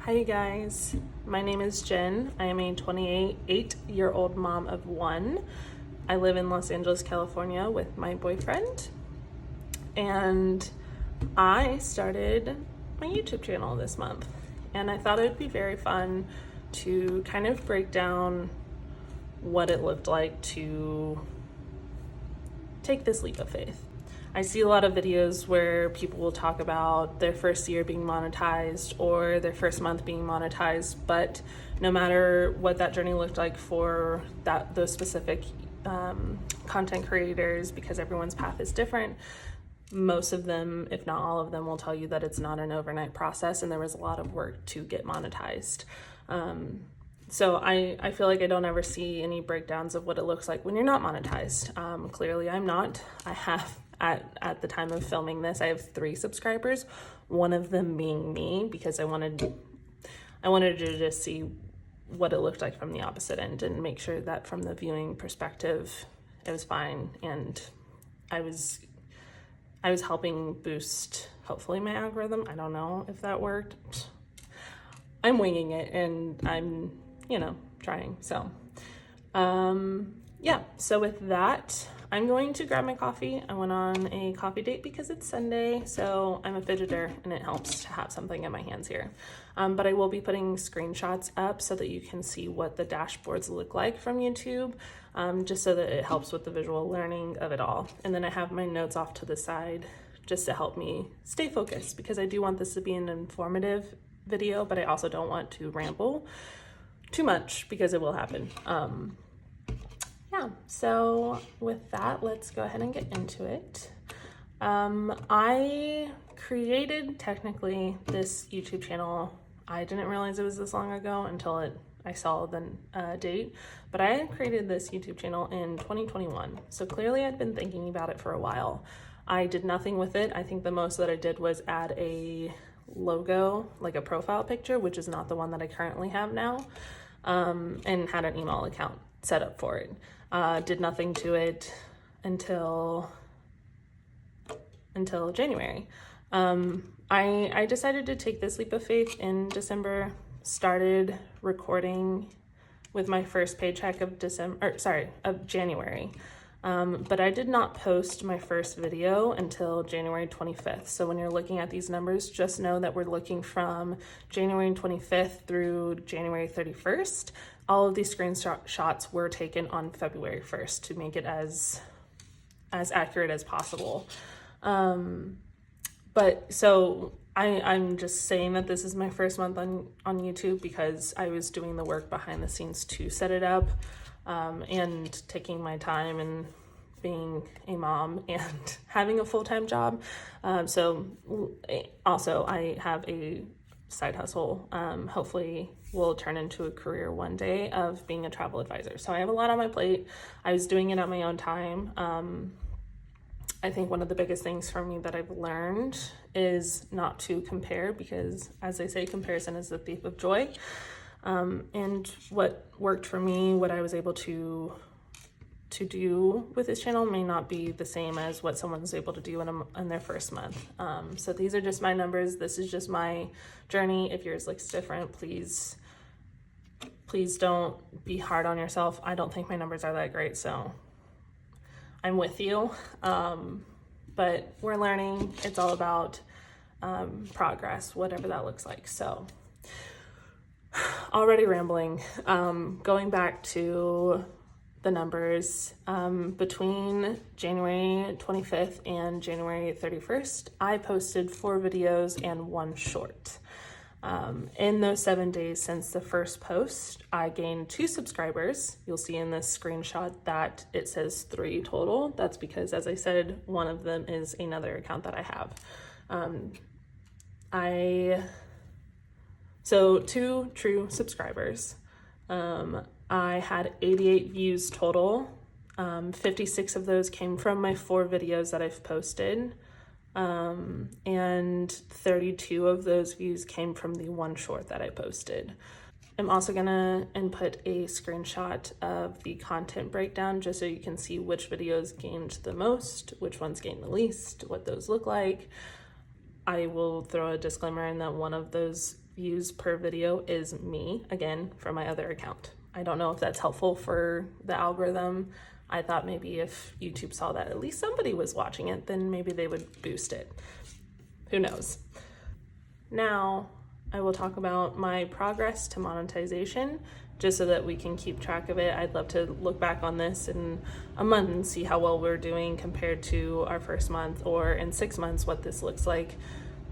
Hi you guys, my name is Jen. I am a 28-year-old mom of one. I live in Los Angeles, California with my boyfriend, and I started my YouTube channel this month, and I thought it would be very fun to kind of break down what it looked like to take this leap of faith. I see a lot of videos where people will talk about their first year being monetized or their first month being monetized, but no matter what that journey looked like for those specific content creators, because everyone's path is different, most of them, if not all of them, will tell you that it's not an overnight process and there was a lot of work to get monetized. So I feel like I don't ever see any breakdowns of what it looks like when you're not monetized. Clearly I'm not. I have, at the time of filming this, I have 3 subscribers, one of them being me, because I wanted to just see what it looked like from the opposite end and make sure that from the viewing perspective, it was fine. And I was helping boost, hopefully, my algorithm. I don't know if that worked. I'm winging it and I'm, trying. So, yeah. So with that, I'm going to grab my coffee. I went on a coffee date because it's Sunday, so I'm a fidgeter and it helps to have something in my hands here. But I will be putting screenshots up so that you can see what the dashboards look like from YouTube, just so that it helps with the visual learning of it all. And then I have my notes off to the side just to help me stay focused, because I do want this to be an informative video, but I also don't want to ramble too much because it will happen. Yeah, so with that, let's go ahead and get into it. I created technically this YouTube channel. I didn't realize it was this long ago until I saw the date, but I created this YouTube channel in 2021. So clearly I'd been thinking about it for a while. I did nothing with it. I think the most that I did was add a logo, like a profile picture, which is not the one that I currently have now, and had an email account set up for it. Did nothing to it until January. I decided to take this leap of faith in December, started recording with my first paycheck of January. But I did not post my first video until January 25th. So when you're looking at these numbers, just know that we're looking from January 25th through January 31st. All of these screenshots were taken on February 1st to make it as accurate as possible. But so I'm just saying that this is my first month on YouTube because I was doing the work behind the scenes to set it up, and taking my time and being a mom and having a full-time job. So also I have a side hustle, hopefully will turn into a career one day, of being a travel advisor. So I have a lot on my plate. I was doing it on my own time. I think one of the biggest things for me that I've learned is not to compare, because as they say, comparison is the thief of joy. And what worked for me, what I was able to do with this channel may not be the same as what someone's able to do in their first month. So these are just my numbers. This is just my journey. If yours looks different, please don't be hard on yourself. I don't think my numbers are that great, so I'm with you. But we're learning. It's all about progress, whatever that looks like. So already rambling. Going back to the numbers, between January 25th and January 31st, I posted 4 videos and 1 short. In those 7 days since the first post, I gained 2 subscribers. You'll see in this screenshot that it says 3 total. That's because, as I said, one of them is another account that I have. So 2 true subscribers. I had 88 views total. 56 of those came from my 4 videos that I've posted. And 32 of those views came from the 1 short that I posted. I'm also gonna input a screenshot of the content breakdown just so you can see which videos gained the most, which ones gained the least, what those look like. I will throw a disclaimer in that one of those views per video is me, again, from my other account. I don't know if that's helpful for the algorithm. I thought maybe if YouTube saw that at least somebody was watching it, then maybe they would boost it. Who knows? Now, I will talk about my progress to monetization, just so that we can keep track of it. I'd love to look back on this in a month and see how well we're doing compared to our first month, or in 6 months, what this looks like,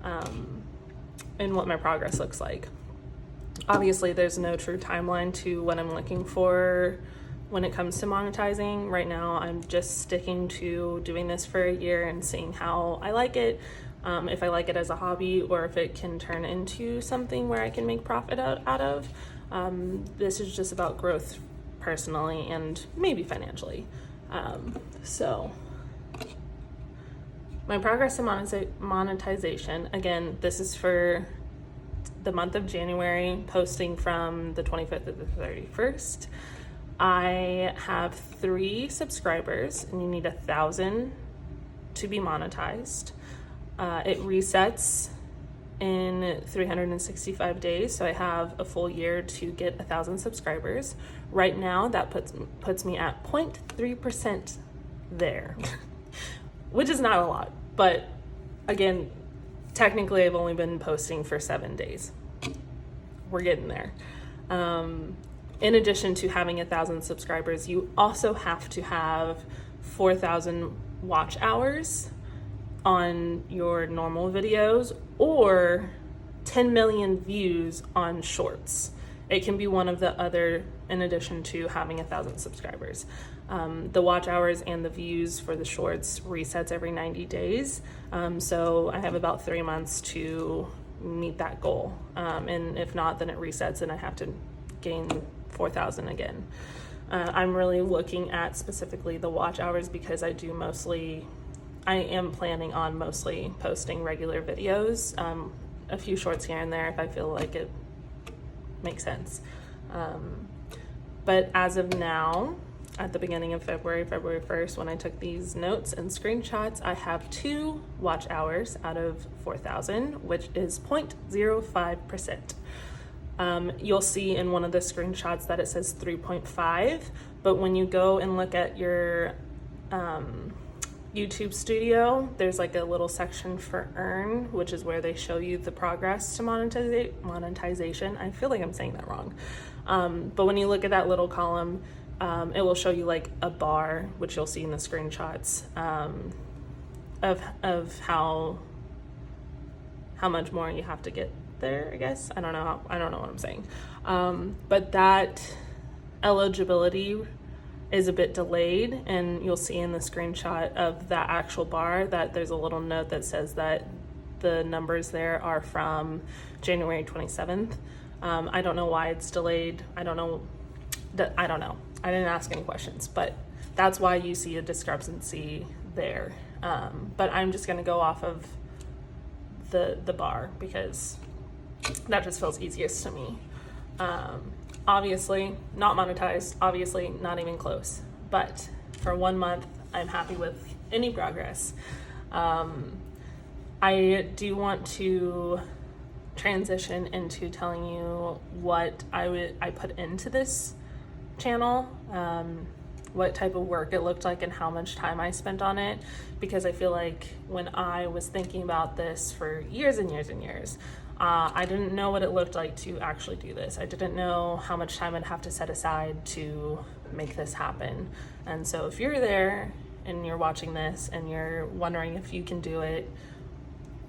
and what my progress looks like. Obviously, there's no true timeline to what I'm looking for when it comes to monetizing. Right now, I'm just sticking to doing this for a year and seeing how I like it. If I like it as a hobby, or if it can turn into something where I can make profit out of. This is just about growth personally and maybe financially. So my progress to monetization, again, this is for the month of January, posting from the 25th to the 31st. I have 3 subscribers, and you need 1,000 to be monetized. It resets in 365 days, so I have a full year to get 1,000 subscribers. Right now, that puts me at 0.3% there, which is not a lot, but again, technically I've only been posting for 7 days. We're getting there. In addition to having 1,000 subscribers, you also have to have 4,000 watch hours on your normal videos, or 10 million views on shorts. It can be one of the other, in addition to having 1,000 subscribers. The watch hours and the views for the shorts resets every 90 days. So I have about 3 months to meet that goal. And if not, then it resets and I have to gain 4,000 again. I'm really looking at specifically the watch hours because I am planning on mostly posting regular videos, a few shorts here and there if I feel like it makes sense. But as of now, at the beginning of February 1st, when I took these notes and screenshots, I have 2 watch hours out of 4,000, which is 0.05%. You'll see in one of the screenshots that it says 3.5, but when you go and look at your YouTube Studio, there's like a little section for earn, which is where they show you the progress to monetization. I feel like I'm saying that wrong. But when you look at that little column, it will show you like a bar, which you'll see in the screenshots, of how much more you have to get there, I guess. I don't know what I'm saying. But that eligibility is a bit delayed, and you'll see in the screenshot of that actual bar that there's a little note that says that the numbers there are from January 27th. I don't know why it's delayed. I don't know. I didn't ask any questions, but that's why you see a discrepancy there. But I'm just gonna go off of the bar because that just feels easiest to me. Obviously not monetized, obviously not even close, but for 1 month, I'm happy with any progress. I do want to transition into telling you what I put into this channel, what type of work it looked like and how much time I spent on it, because I feel like when I was thinking about this for years and years and years, I didn't know what it looked like to actually do this. I didn't know how much time I'd have to set aside to make this happen. And so if you're there and you're watching this and you're wondering if you can do it,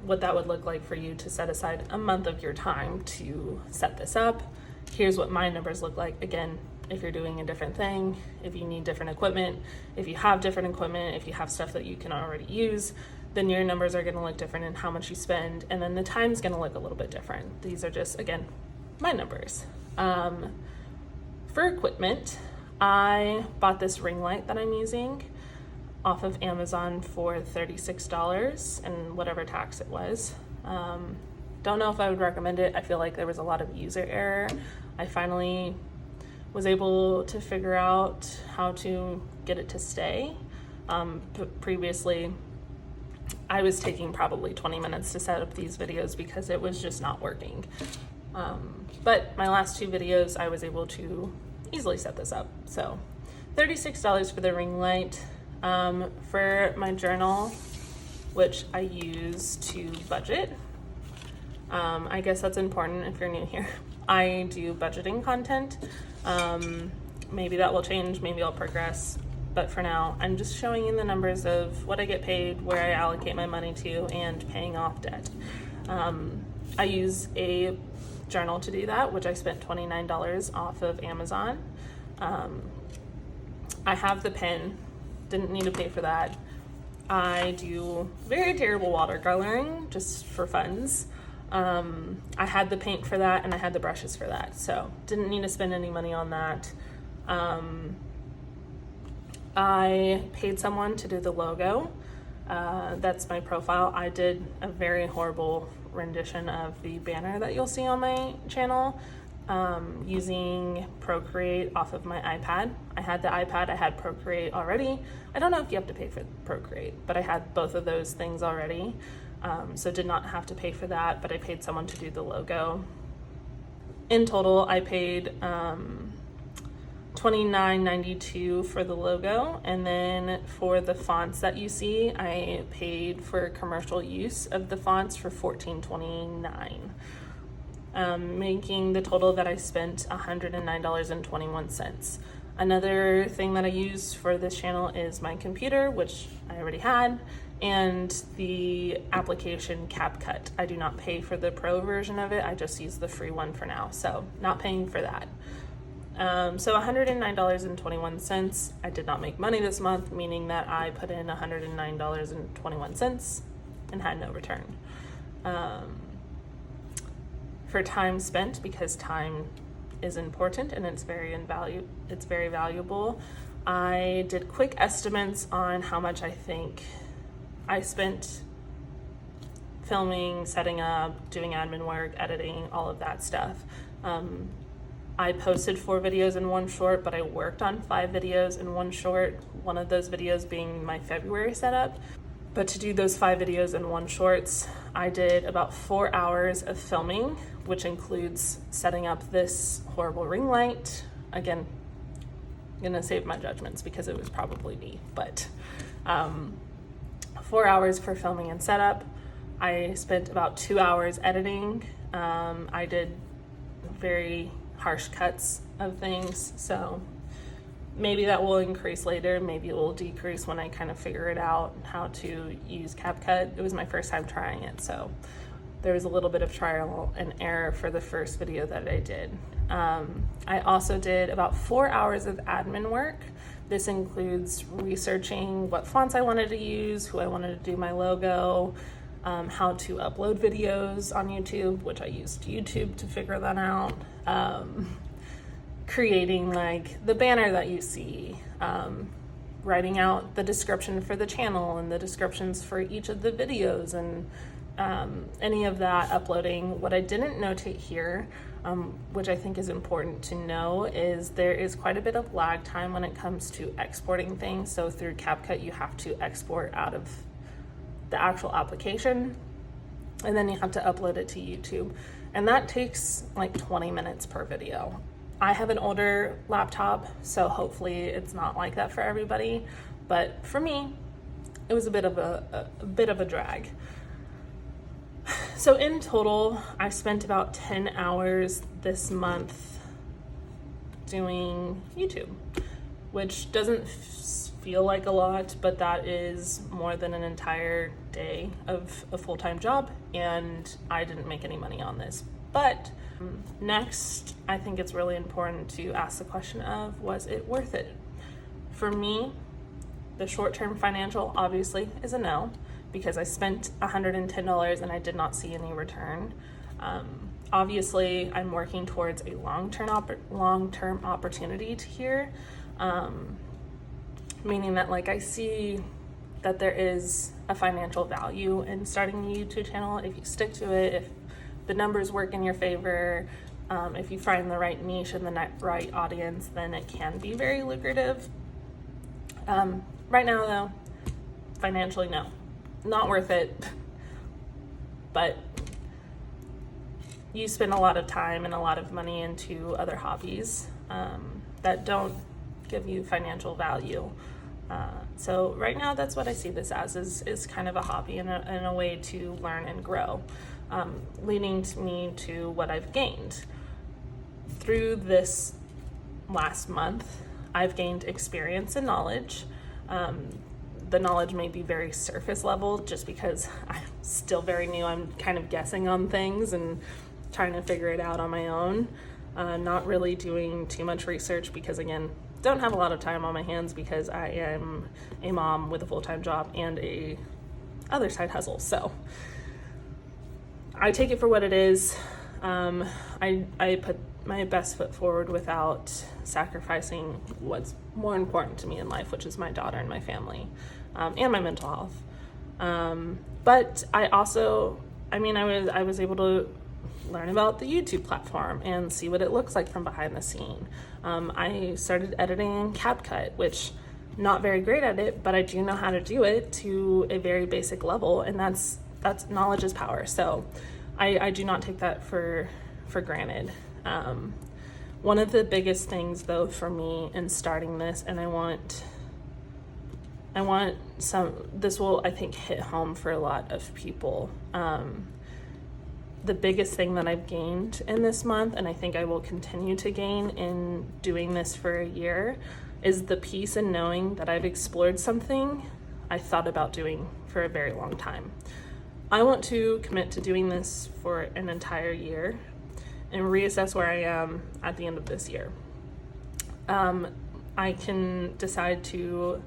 what that would look like for you to set aside a month of your time to set this up, here's what my numbers look like. Again, if you're doing a different thing, if you need different equipment, if you have different equipment, if you have stuff that you can already use, then your numbers are going to look different in how much you spend, and then the time's going to look a little bit different. These are just, again, my numbers. For equipment, I bought this ring light that I'm using off of Amazon for $36 and whatever tax it was. Don't know if I would recommend it. I feel like there was a lot of user error. I finally was able to figure out how to get it to stay. Previously, I was taking probably 20 minutes to set up these videos because it was just not working. But my last 2 videos, I was able to easily set this up. So $36 for the ring light. For my journal, which I use to budget, I guess that's important if you're new here. I do budgeting content. Maybe that will change, maybe I'll progress. But for now, I'm just showing you the numbers of what I get paid, where I allocate my money to, and paying off debt. I use a journal to do that, which I spent $29 off of Amazon. I have the pen, didn't need to pay for that. I do very terrible watercoloring just for funds. I had the paint for that and I had the brushes for that, so didn't need to spend any money on that. I paid someone to do the logo. That's my profile. I did a very horrible rendition of the banner that you'll see on my channel, using Procreate off of my iPad. I had the iPad, I had Procreate already. I don't know if you have to pay for Procreate, but I had both of those things already. So did not have to pay for that, but I paid someone to do the logo. In total, I paid $29.92 for the logo, and then for the fonts that you see, I paid for commercial use of the fonts for $14.29, making the total that I spent $109.21. Another thing that I use for this channel is my computer, which I already had, and the application CapCut. I do not pay for the pro version of it, I just use the free one for now, so not paying for that. So $109.21. I did not make money this month, meaning that I put in $109.21 and had no return. For time spent, because time is important and it's very valuable, I did quick estimates on how much I think I spent filming, setting up, doing admin work, editing, all of that stuff. I posted 4 videos in one short, but I worked on 5 videos in one short, one of those videos being my February setup. But to do those 5 videos in one shorts, I did about 4 hours of filming, which includes setting up this horrible ring light. Again, I'm gonna save my judgments because it was probably me, but 4 hours for filming and setup. I spent about 2 hours editing. I did very harsh cuts of things, so maybe that will increase later, maybe it will decrease when I kind of figure it out how to use CapCut. It was my first time trying it, so there was a little bit of trial and error for the first video that I did. I also did about 4 hours of admin work. This includes researching what fonts I wanted to use, who I wanted to do my logo, how to upload videos on YouTube, which I used YouTube to figure that out, creating like the banner that you see, writing out the description for the channel and the descriptions for each of the videos, and any of that uploading. What I didn't notate here, which I think is important to know, is there is quite a bit of lag time when it comes to exporting things. So through CapCut, you have to export out of the actual application, and then you have to upload it to YouTube. And that takes like 20 minutes per video. I have an older laptop, so hopefully it's not like that for everybody. But for me, it was a bit of a drag. So in total, I spent about 10 hours this month doing YouTube, which doesn't feel like a lot, but that is more than an entire day of a full-time job, and I didn't make any money on this. But next, I think it's really important to ask the question of, was it worth it? For me, the short-term financial obviously is a no, because I spent $110 and I did not see any return. Obviously, I'm working towards a long-term opportunity here, meaning that like I see that there is a financial value in starting a YouTube channel if you stick to it, if the numbers work in your favor, if you find the right niche and the right audience, then it can be very lucrative. Right now though, financially, no, not worth it. But you spend a lot of time and a lot of money into other hobbies that don't give you financial value. So right now, that's what I see this as, is kind of a hobby and a way to learn and grow, leading me to what I've gained. Through this last month, I've gained experience and knowledge. The knowledge may be very surface level just because I'm still very new. I'm kind of guessing on things and trying to figure it out on my own. Not really doing too much research because, again, don't have a lot of time on my hands because I am a mom with a full-time job and a other side hustle. So I take it for what it is. I put my best foot forward without sacrificing what's more important to me in life, which is my daughter and my family, and my mental health. But I also, I was able to learn about the YouTube platform and see what it looks like from behind the scene. I started editing in CapCut, which not very great at it, but I do know how to do it to a very basic level, and that's knowledge is power. So I do not take that for granted. One of the biggest things though for me in starting this, and I want this will, I think, hit home for a lot of people. The biggest thing that I've gained in this month, and I think I will continue to gain in doing this for a year, is the peace in knowing that I've explored something I thought about doing for a very long time. I want to commit to doing this for an entire year and reassess where I am at the end of this year. I can decide to,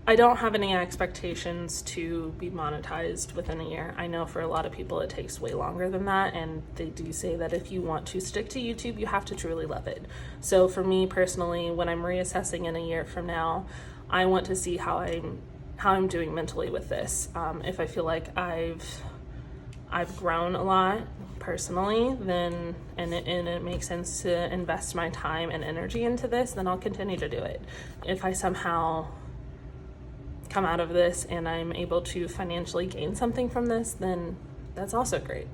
I don't have any expectations to be monetized within a year. I know for a lot of people it takes way longer than that, and they do say that if you want to stick to YouTube, you have to truly love it. So for me personally, when I'm reassessing in a year from now, I want to see how I'm doing mentally with this. If I feel like I've grown a lot personally, then and it makes sense to invest my time and energy into this, then I'll continue to do it. If I somehow come out of this and I'm able to financially gain something from this, then that's also great.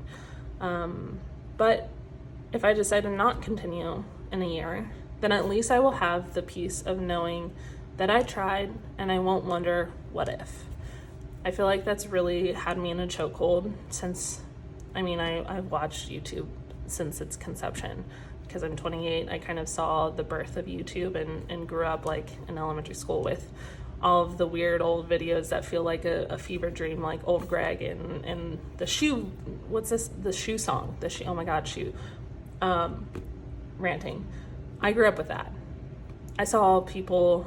But if I decide to not continue in a year, then at least I will have the peace of knowing that I tried and I won't wonder what if. I feel like that's really had me in a chokehold since, I've watched YouTube since its conception. Because I'm 28, I kind of saw the birth of YouTube and grew up like in elementary school with all of the weird old videos that feel like a fever dream, like Old Greg and the shoe, what's this? The shoe song, oh my God, shoe, ranting. I grew up with that. I saw people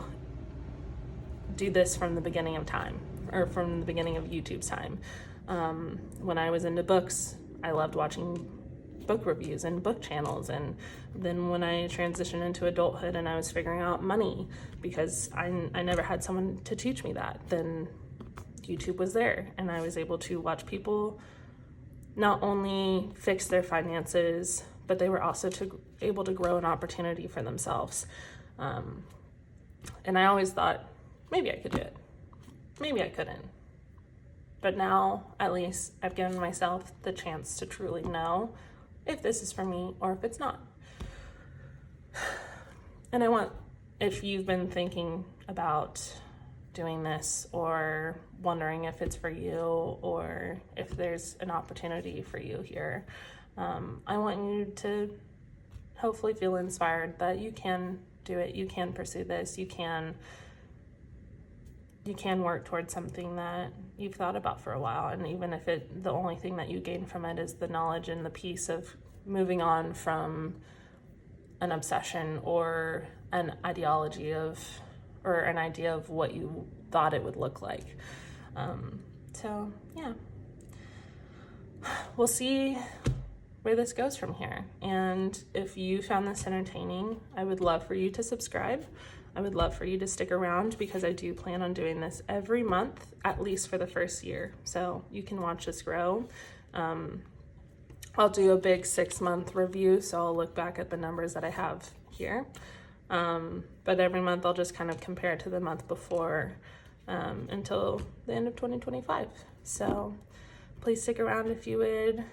do this from the beginning of time, or from the beginning of YouTube's time. When I was into books, I loved watching book reviews and book channels, and then when I transitioned into adulthood and I was figuring out money, because I never had someone to teach me that, then YouTube was there, and I was able to watch people not only fix their finances, but they were also able to grow an opportunity for themselves. And I always thought, maybe I could do it, maybe I couldn't. But now, at least, I've given myself the chance to truly know if this is for me or if it's not. And if you've been thinking about doing this or wondering if it's for you or if there's an opportunity for you here, I want you to hopefully feel inspired that you can do it, you can pursue this, you can work towards something that you've thought about for a while. And even if the only thing that you gain from it is the knowledge and the peace of moving on from an obsession or an ideology or an idea of what you thought it would look like. So yeah, we'll see where this goes from here. And if you found this entertaining, I would love for you to subscribe. I would love for you to stick around because I do plan on doing this every month, at least for the first year. So you can watch us grow. I'll do a big 6-month review, so I'll look back at the numbers that I have here. But every month I'll just kind of compare it to the month before until the end of 2025. So please stick around if you would.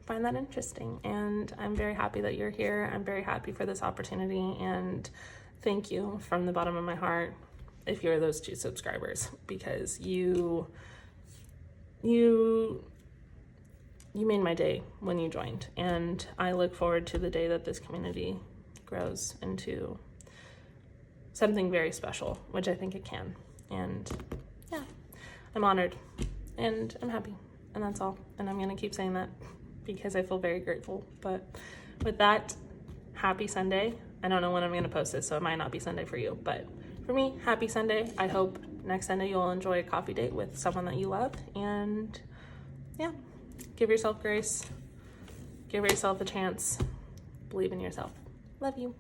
find that interesting. And I'm very happy that you're here. I'm very happy for this opportunity, and thank you from the bottom of my heart if you're those 2 subscribers, because you made my day when you joined, and I look forward to the day that this community grows into something very special, which I think it can. And yeah, I'm honored and I'm happy, and that's all. And I'm gonna keep saying that because I feel very grateful. But with that, happy Sunday. I don't know when I'm gonna post this, so it might not be Sunday for you, but for me, happy Sunday. I hope next Sunday you'll enjoy a coffee date with someone that you love, and yeah, give yourself grace, give yourself a chance, believe in yourself. Love you.